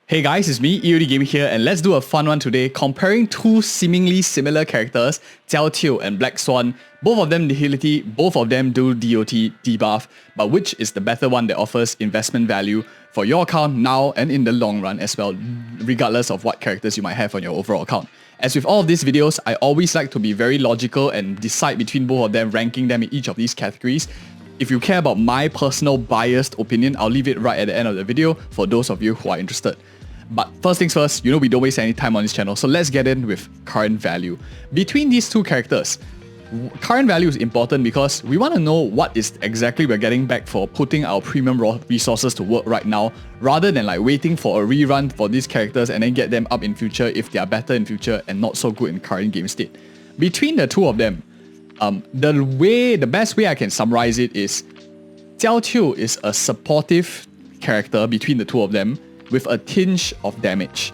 Hey guys, it's me, EODGamer here, and let's do a fun one today, comparing two seemingly similar characters, Jiaoqiu and Black Swan. Both of them nihility, both of them do DOT, debuff, but which is the better one that offers investment value for your account now and in the long run as well, regardless of what characters you might have on your overall account. As with all of these videos, I always like to be very logical and decide between both of them, ranking them in each of these categories. If you care about my personal biased opinion, I'll leave it right at the end of the video for those of you who are interested. But first things first, we don't waste any time on this channel, so let's get in with current value. Between these two characters, current value is important because we want to know what is exactly we're getting back for putting our premium raw resources to work right now, rather than like waiting for a rerun for these characters and then get them up in future if they are better in future and not so good in current game state. Between the two of them, the best way I can summarize it is Jiaoqiu is a supportive character between the two of them, with a tinge of damage.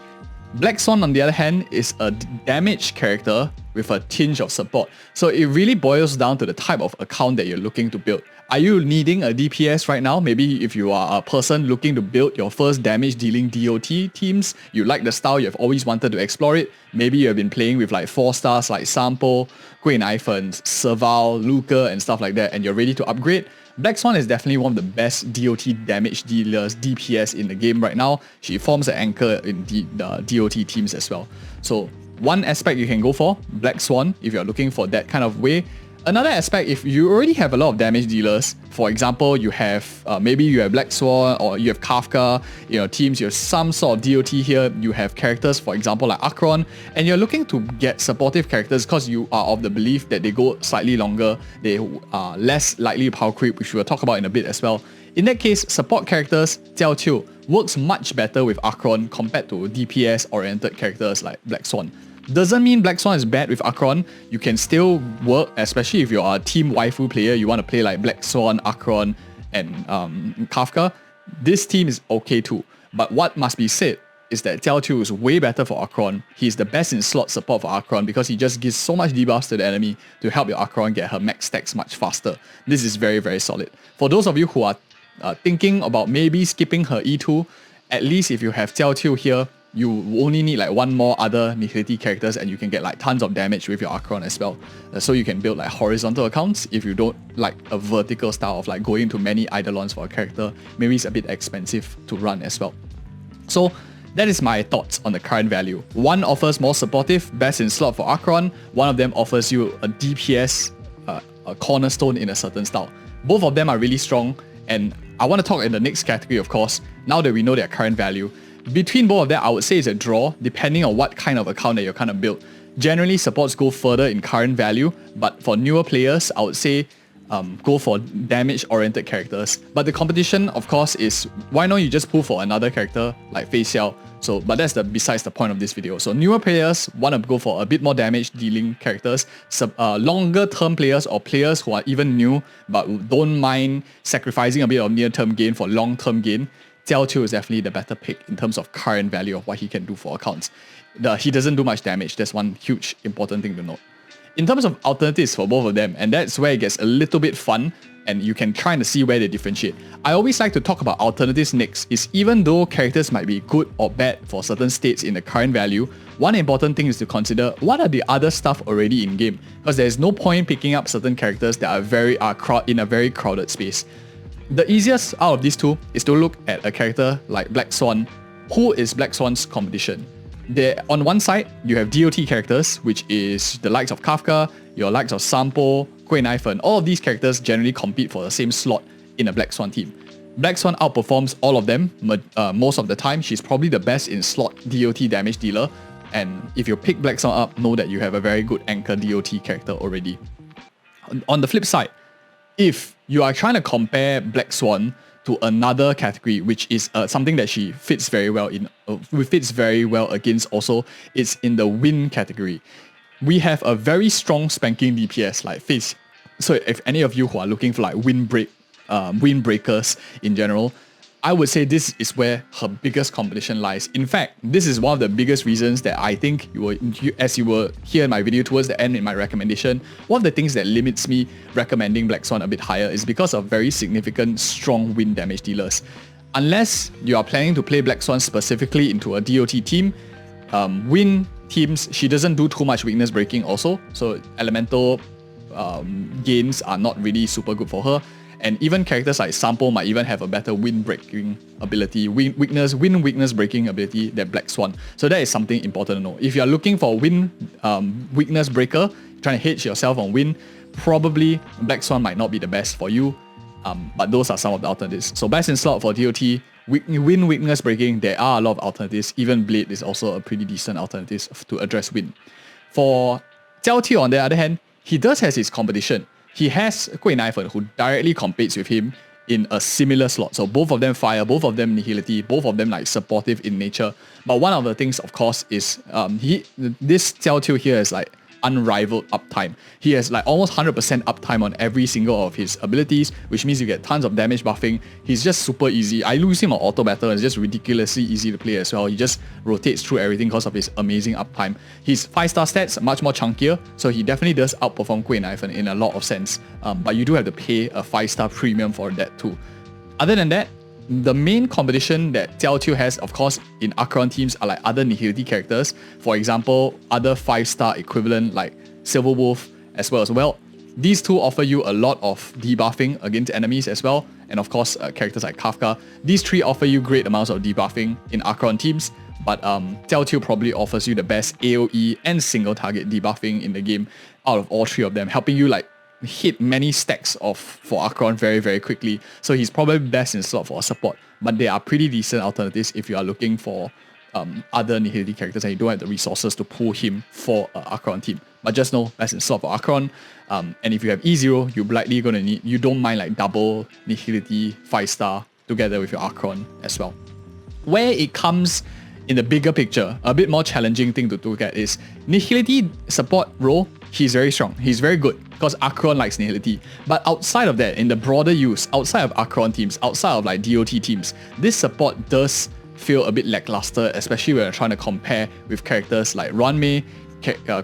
Black Swan, on the other hand, is a damage character with a tinge of support. So it really boils down to the type of account that you're looking to build. Are you needing a DPS right now? Maybe if you are a person looking to build your first damage dealing DOT teams, you like the style, you've always wanted to explore it. Maybe you've been playing with like 4 stars like Sampo, Quek Serval, Luca and stuff like that, and you're ready to upgrade. Black Swan is definitely one of the best DOT damage dealers, DPS in the game right now. She forms an anchor in the DOT teams as well. So one aspect you can go for, Black Swan, if you're looking for that kind of way. Another aspect, if you already have a lot of damage dealers, for example, you have maybe you have Black Swan or you have Kafka in your teams, you have some sort of DOT here, you have characters, for example, like Akirion, and you're looking to get supportive characters because you are of the belief that they go slightly longer, they are less likely to power creep, which we'll talk about in a bit as well. In that case, support characters, Jiaoqiu, works much better with Akirion compared to DPS-oriented characters like Black Swan. Doesn't mean Black Swan is bad with Akirion. You can still work, especially if you're a team waifu player, you want to play like Black Swan, Akirion, and Kafka. This team is okay too. But what must be said is that Jiaoqiu is way better for Akirion. He's the best in slot support for Akirion because he just gives so much debuffs to the enemy to help your Akirion get her max stacks much faster. This is very, very solid. For those of you who are thinking about maybe skipping her E2, at least if you have Jiaoqiu here, you only need like one more other nihility characters and you can get like tons of damage with your Akirion as well. So you can build like horizontal accounts if you don't like a vertical style of like going to many Eidolons for a character. Maybe it's a bit expensive to run as well. So that is my thoughts on the current value. One offers more supportive, best in slot for Akirion. One of them offers you a DPS, a cornerstone in a certain style. Both of them are really strong, and I want to talk in the next category, of course, now that we know their current value. Between both of them, I would say it's a draw, depending on what kind of account that you're kind of build. Generally, supports go further in current value, but for newer players, I would say go for damage-oriented characters. But the competition, of course, is why not you just pull for another character like Fei Xiao. But that's besides the point of this video. So newer players want to go for a bit more damage-dealing characters. Longer-term players or players who are even new but don't mind sacrificing a bit of near-term gain for long-term gain, Jiaoqiu is definitely the better pick in terms of current value of what he can do for accounts. He doesn't do much damage. That's one huge important thing to note. In terms of alternatives for both of them, and that's where it gets a little bit fun and you can try to see where they differentiate. I always like to talk about alternatives next, is even though characters might be good or bad for certain states in the current value, one important thing is to consider what are the other stuff already in game, because there's no point picking up certain characters that are in a very crowded space. The easiest out of these two is to look at a character like Black Swan. Who is Black Swan's competition? On one side, you have DOT characters, which is the likes of Kafka, your likes of Sampo, Quek. All of these characters generally compete for the same slot in a Black Swan team. Black Swan outperforms all of them most of the time. She's probably the best in slot DOT damage dealer. And if you pick Black Swan up, know that you have a very good anchor DOT character already. On the flip side, if you are trying to compare Black Swan to another category, which is something that she fits very well in, fits very well against also, it's in the win category. We have a very strong spanking DPS like Fizz. So if any of you who are looking for like windbreakers in general, I would say this is where her biggest competition lies. In fact, this is one of the biggest reasons that I think, as you will hear in my video towards the end in my recommendation, one of the things that limits me recommending Black Swan a bit higher is because of very significant strong wind damage dealers. unless you are planning to play Black Swan specifically into a DOT team, win teams, she doesn't do too much weakness breaking also, so elemental gains are not really super good for her. And even characters like Sampo might even have a better wind breaking ability, wind weakness breaking ability than Black Swan. So that is something important to know. If you are looking for wind weakness breaker, trying to hedge yourself on wind, probably Black Swan might not be the best for you. But those are some of the alternatives. So best in slot for DOT, wind weakness breaking, there are a lot of alternatives. Even Blade is also a pretty decent alternative to address wind. For Jiaoqiu on the other hand, he does have his competition. He has Quek who directly competes with him in a similar slot. So both of them fire, both of them nihility, both of them like supportive in nature. But one of the things, of course, is this Jiaoqiu here is like unrivaled uptime. He has like almost 100% uptime on every single of his abilities, which means you get tons of damage buffing. He's just super easy. I lose him on auto battle. It's just ridiculously easy to play as well. He just rotates through everything because of his amazing uptime. His 5-star stats are much more chunkier, so he definitely does outperform Quek in a lot of sense. But you do have to pay a 5-star premium for that too. Other than that, the main competition that Jiaoqiu has, of course, in Akirion teams are like other nihility characters. For example, other 5-star equivalent like Silver Wolf as well as Welt. These two offer you a lot of debuffing against enemies as well. And of course, characters like Kafka. These three offer you great amounts of debuffing in Akirion teams. But Jiaoqiu probably offers you the best AoE and single target debuffing in the game out of all three of them, helping you like hit many stacks for Akirion very, very quickly. So he's probably best in slot for a support. But there are pretty decent alternatives if you are looking for other nihility characters and you don't have the resources to pull him for an Akirion team. But just know, best in slot for Akirion. And if you have E0, you're likely going to need, you don't mind like double nihility 5-star together with your Akirion as well. Where it comes in the bigger picture, a bit more challenging thing to look at is nihility support role. He's very strong. He's very good because Akirion likes nihility. But outside of that, in the broader use, outside of Akirion teams, outside of like DOT teams, this support does feel a bit lackluster, especially when you're trying to compare with characters like Ranmei,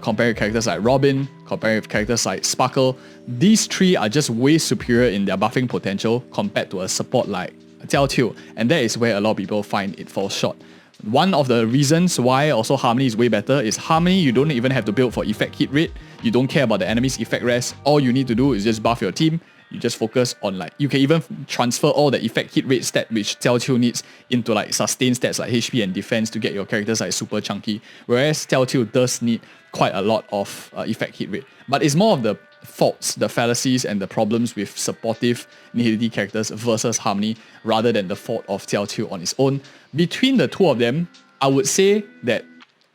compare with characters like Robin, compare with characters like Sparkle. These three are just way superior in their buffing potential compared to a support like Jiaoqiu, and that is where a lot of people find it falls short. One of the reasons why also Harmony is way better is Harmony, you don't even have to build for effect hit rate. You don't care about the enemy's effect rest. All you need to do is just buff your team. You just focus on like, you can even transfer all the effect hit rate stat which Jiaoqiu needs into like sustain stats like HP and defense to get your characters like super chunky. Whereas Jiaoqiu does need quite a lot of effect hit rate. But it's more of the faults, the fallacies and the problems with supportive nihility characters versus Harmony rather than the fault of Jiaoqiu on its own. Between the two of them, I would say that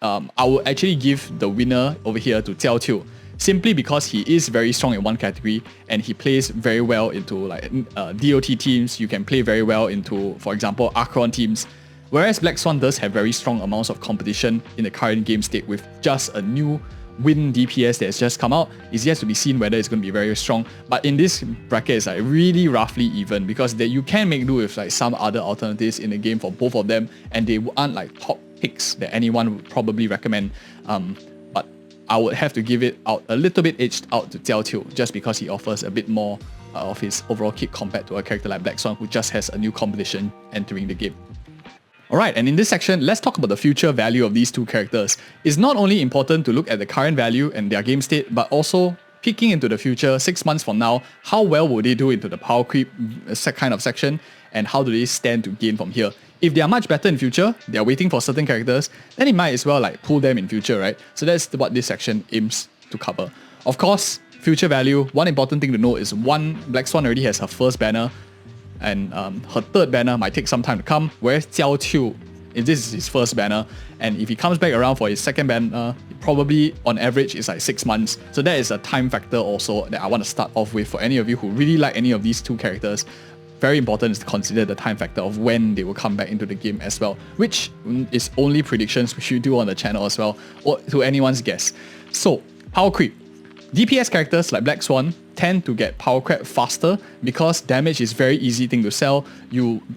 I would actually give the winner over here to Jiaoqiu, simply because he is very strong in one category and he plays very well into like DOT teams. You can play very well into, for example, Akirion teams. Whereas Black Swan does have very strong amounts of competition in the current game state with just a new win DPS that has just come out. It's yet to be seen whether it's going to be very strong. But in this bracket, it's like really roughly even because you can make do with like some other alternatives in the game for both of them, and they aren't like top picks that anyone would probably recommend. But I would have to give it out a little bit edged out to Jiaoqiu just because he offers a bit more of his overall kick compared to a character like Black Swan who just has a new competition entering the game. Alright, and in this section, let's talk about the future value of these two characters. It's not only important to look at the current value and their game state, but also peeking into the future, 6 months from now, how well will they do into the power creep kind of section, and how do they stand to gain from here? If they are much better in future, they are waiting for certain characters, then it might as well like pull them in future, right? So that's what this section aims to cover. Of course, future value, one important thing to note is Black Swan already has her first banner, and her third banner might take some time to come, whereas Jiaoqiu, this is his first banner, and if he comes back around for his second banner, probably on average is like 6 months. So that is a time factor also that I want to start off with for any of you who really like any of these two characters. Very important is to consider the time factor of when they will come back into the game as well, which is only predictions which you do on the channel as well, or to anyone's guess. So, power creep. DPS characters like Black Swan tend to get power creep faster because damage is very easy thing to sell.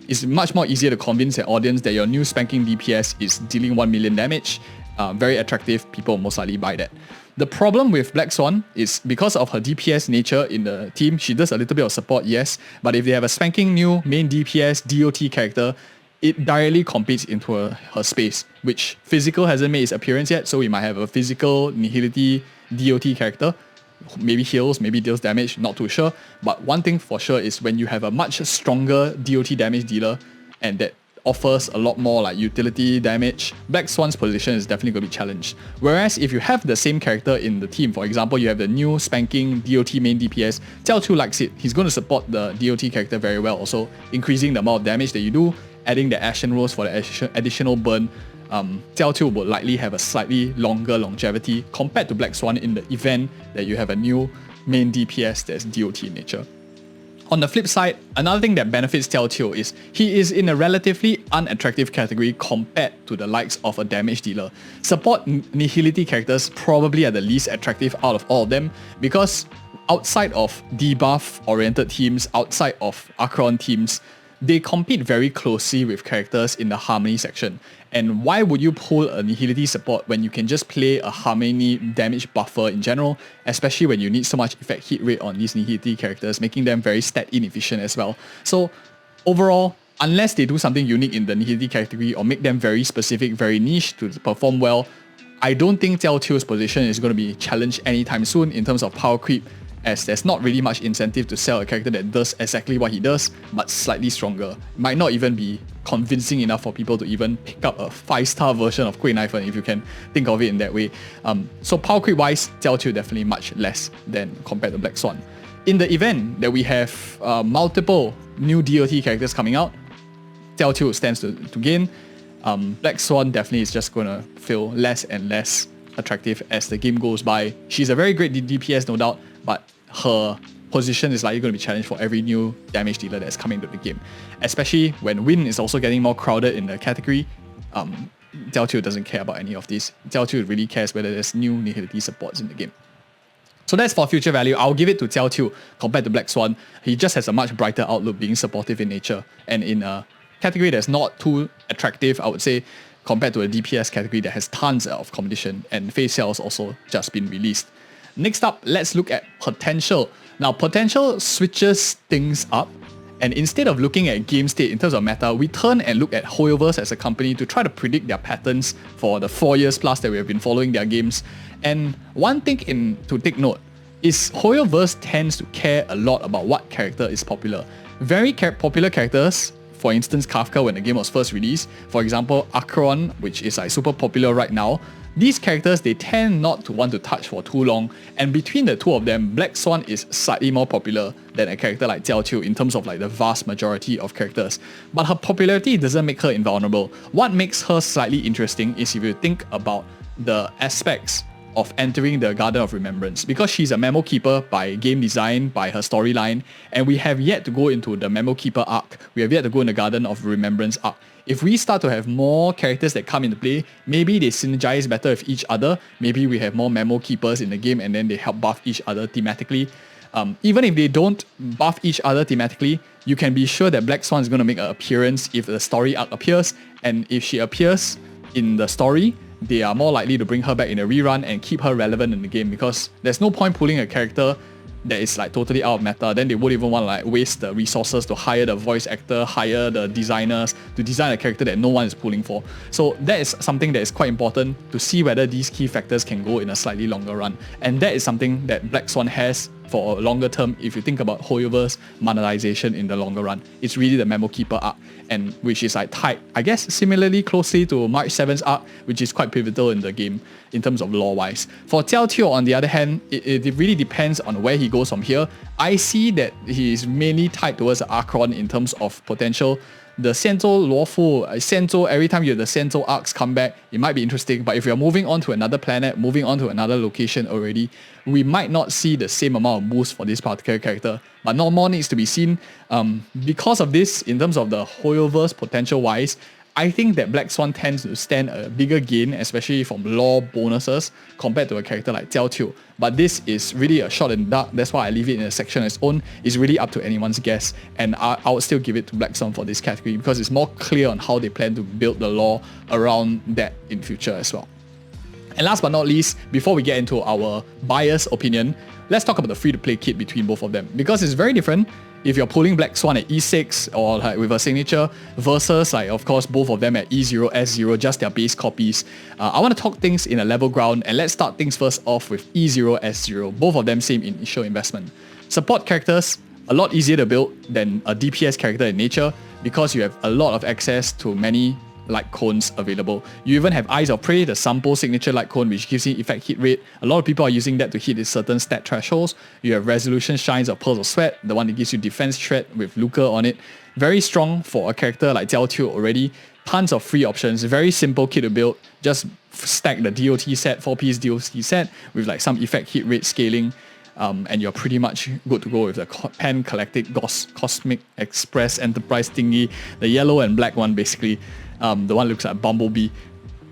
It's much more easier to convince an audience that your new spanking DPS is dealing 1 million damage. Very attractive, people most likely buy that. The problem with Black Swan is because of her DPS nature in the team, she does a little bit of support, yes, but if they have a spanking new main DPS DOT character, it directly competes into her space, which physical hasn't made its appearance yet, so we might have a physical nihility DOT character. Maybe heals, maybe deals damage, not too sure. But one thing for sure is when you have a much stronger DOT damage dealer and that offers a lot more like utility damage, Black Swan's position is definitely going to be challenged. Whereas if you have the same character in the team, for example, you have the new spanking DOT main DPS, Jiaoqiu likes it. He's going to support the DOT character very well, also increasing the amount of damage that you do, adding the Ashen Rose for the additional burn. Jiaoqiu would likely have a slightly longer longevity compared to Black Swan in the event that you have a new main DPS that's DOT in nature. On the flip side, another thing that benefits Jiaoqiu is he is in a relatively unattractive category compared to the likes of a damage dealer. Support nihility characters probably are the least attractive out of all of them because outside of debuff-oriented teams, outside of Akirion teams, they compete very closely with characters in the Harmony section. And why would you pull a Nihility support when you can just play a Harmony damage buffer in general, especially when you need so much effect hit rate on these Nihility characters, making them very stat inefficient as well. So overall, unless they do something unique in the Nihility category or make them very specific, very niche to perform well, I don't think Jiaoqiu's position is going to be challenged anytime soon in terms of power creep, as there's not really much incentive to sell a character that does exactly what he does, but slightly stronger. Might not even be convincing enough for people to even pick up a 5-star version of Quek Knifen, if you can think of it in that way. So power creep wise, Jiaoqiu definitely much less than compared to Black Swan. In the event that we have multiple new DOT characters coming out, Jiaoqiu stands to gain. Black Swan definitely is just going to feel less and less attractive as the game goes by. She's a very great DPS, no doubt, but her position is likely going to be challenged for every new damage dealer that's coming to the game. Especially when Win is also getting more crowded in the category. Jiaoqiu doesn't care about any of this. Jiaoqiu really cares whether there's new Nihility supports in the game. So that's for future value. I'll give it to Jiaoqiu compared to Black Swan. He just has a much brighter outlook, being supportive in nature. And in a category that's not too attractive, I would say, compared to a DPS category that has tons of competition, and Face Cell's also just been released. Next up, let's look at Potential. Now, Potential switches things up, and instead of looking at game state in terms of meta, we turn and look at Hoyoverse as a company to try to predict their patterns for the 4 years plus that we have been following their games. And one thing to take note is Hoyoverse tends to care a lot about what character is popular. Very popular characters, for instance Kafka when the game was first released, for example Akirion, which is like super popular right now, these characters, they tend not to want to touch for too long, and between the two of them, Black Swan is slightly more popular than a character like Jiaoqiu in terms of like the vast majority of characters. But her popularity doesn't make her invulnerable. What makes her slightly interesting is if you think about the aspects of entering the Garden of Remembrance, because she's a Memo Keeper by game design, by her storyline, and we have yet to go into the Memo Keeper arc. We have yet to go in the Garden of Remembrance arc. If we start to have more characters that come into play, maybe they synergize better with each other. Maybe we have more Memo Keepers in the game and then they help buff each other thematically. Even if they don't buff each other thematically, you can be sure that Black Swan is going to make an appearance if the story arc appears, and if she appears in the story, they are more likely to bring her back in a rerun and keep her relevant in the game, because there's no point pulling a character that is like totally out of meta. Then they won't even want to like waste the resources to hire the voice actor, hire the designers to design a character that no one is pulling for. So that is something that is quite important to see whether these key factors can go in a slightly longer run. And that is something that Black Swan has for a longer term. If you think about Hoyoverse monetization in the longer run, it's really the Memo Keeper arc, and which is like tied, I guess, similarly closely to March 7's arc, which is quite pivotal in the game in terms of lore wise. For Jiaoqiu, on the other hand, it really depends on where he goes from here. I see that he is mainly tied towards the Akirion in terms of potential. The Senzo Luofu, Senzo, every time you have the Senzo arcs come back, it might be interesting, but if you're moving on to another planet, moving on to another location already, we might not see the same amount of boost for this particular character, but not more needs to be seen. Because of this, in terms of the Hoyoverse potential wise, I think that Black Swan tends to stand a bigger gain, especially from lore bonuses, compared to a character like Jiaoqiu. But this is really a shot in the dark. That's why I leave it in a section on its own. It's really up to anyone's guess. And I would still give it to Black Swan for this category, because it's more clear on how they plan to build the lore around that in future as well. And last but not least, before we get into our biased opinion, let's talk about the free-to-play kit between both of them, because it's very different if you're pulling Black Swan at E6 or like with a signature versus like of course both of them at E0, S0, just their base copies. I want to talk things in a level ground, and let's start things first off with E0, S0. Both of them same initial investment. Support characters, a lot easier to build than a DPS character in nature because you have a lot of access to many light cones available. You even have Eyes of Prey, the sample signature light cone, which gives you effect hit rate. A lot of people are using that to hit certain stat thresholds. You have Resolution Shines or Pearls of Sweat, the one that gives you defense threat with Lucre on it. Very strong for a character like Jiaoqiu already. Tons of free options, very simple kit to build. Just stack the DOT set, 4-piece DOT set with like some effect hit rate scaling. And you're pretty much good to go with the Pan Galactic Cosmic Express Enterprise thingy, the yellow and black one basically. The one looks like Bumblebee.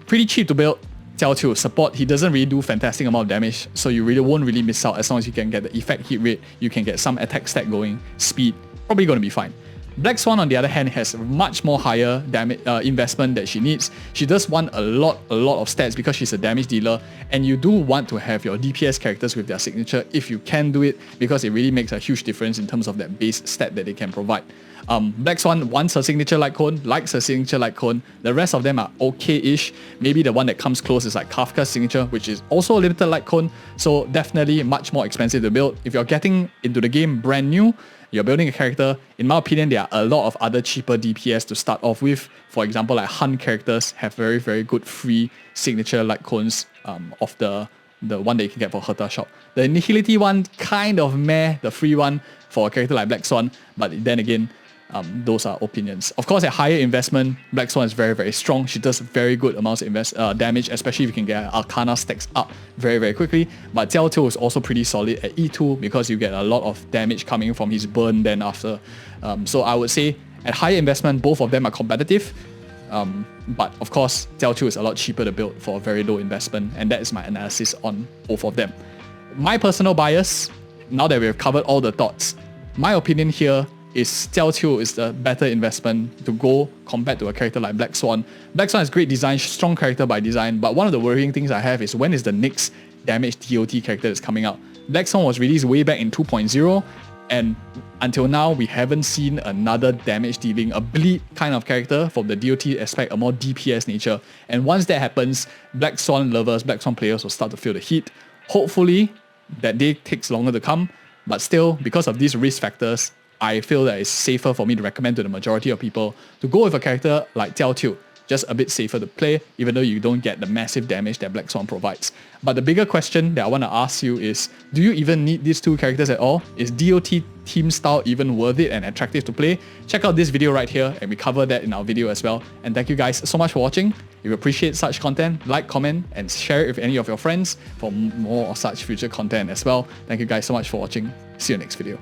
Pretty cheap to build. Jiaoqiu support, he doesn't really do fantastic amount of damage, so you really won't really miss out as long as you can get the effect hit rate, you can get some attack stack going, speed, probably going to be fine. Black Swan on the other hand has much more higher damage investment that she needs. She does want a lot of stats because she's a damage dealer, and you do want to have your DPS characters with their signature if you can do it, because it really makes a huge difference in terms of that base stat that they can provide. Black Swan wants her signature light cone, likes her signature light cone. The rest of them are okay-ish. Maybe the one that comes close is like Kafka's signature, which is also a limited light cone, so definitely much more expensive to build. If you're getting into the game brand new, you're building a character, in my opinion, there are a lot of other cheaper DPS to start off with. For example, like Hun characters have very, very good free signature light cones of the one that you can get for Herta Shop. The Nihility one, kind of meh, the free one for a character like Black Swan, but then again, those are opinions. Of course, at higher investment, Black Swan is very, very strong. She does very good amounts of damage, especially if you can get Arcana stacks up very, very quickly. But Jiaoqiu is also pretty solid at E2 because you get a lot of damage coming from his burn then after. So I would say at higher investment, both of them are competitive. But of course, Jiaoqiu is a lot cheaper to build for a very low investment, and that is my analysis on both of them. My personal bias, now that we've covered all the thoughts, my opinion here is Jiaoqiu is the better investment to go compared to a character like Black Swan. Black Swan has great design, strong character by design, but one of the worrying things I have is when is the next damage DOT character that's coming out. Black Swan was released way back in 2.0, and until now we haven't seen another damage dealing, a bleed kind of character from the DOT aspect, a more DPS nature. And once that happens, Black Swan lovers, Black Swan players will start to feel the heat. Hopefully that day takes longer to come, but still, because of these risk factors, I feel that it's safer for me to recommend to the majority of people to go with a character like Jiaoqiu, just a bit safer to play, even though you don't get the massive damage that Black Swan provides. But the bigger question that I want to ask you is, do you even need these two characters at all? Is DOT team style even worth it and attractive to play? Check out this video right here, and we cover that in our video as well. And thank you guys so much for watching. If you appreciate such content, like, comment, and share it with any of your friends for more of such future content as well. Thank you guys so much for watching. See you next video.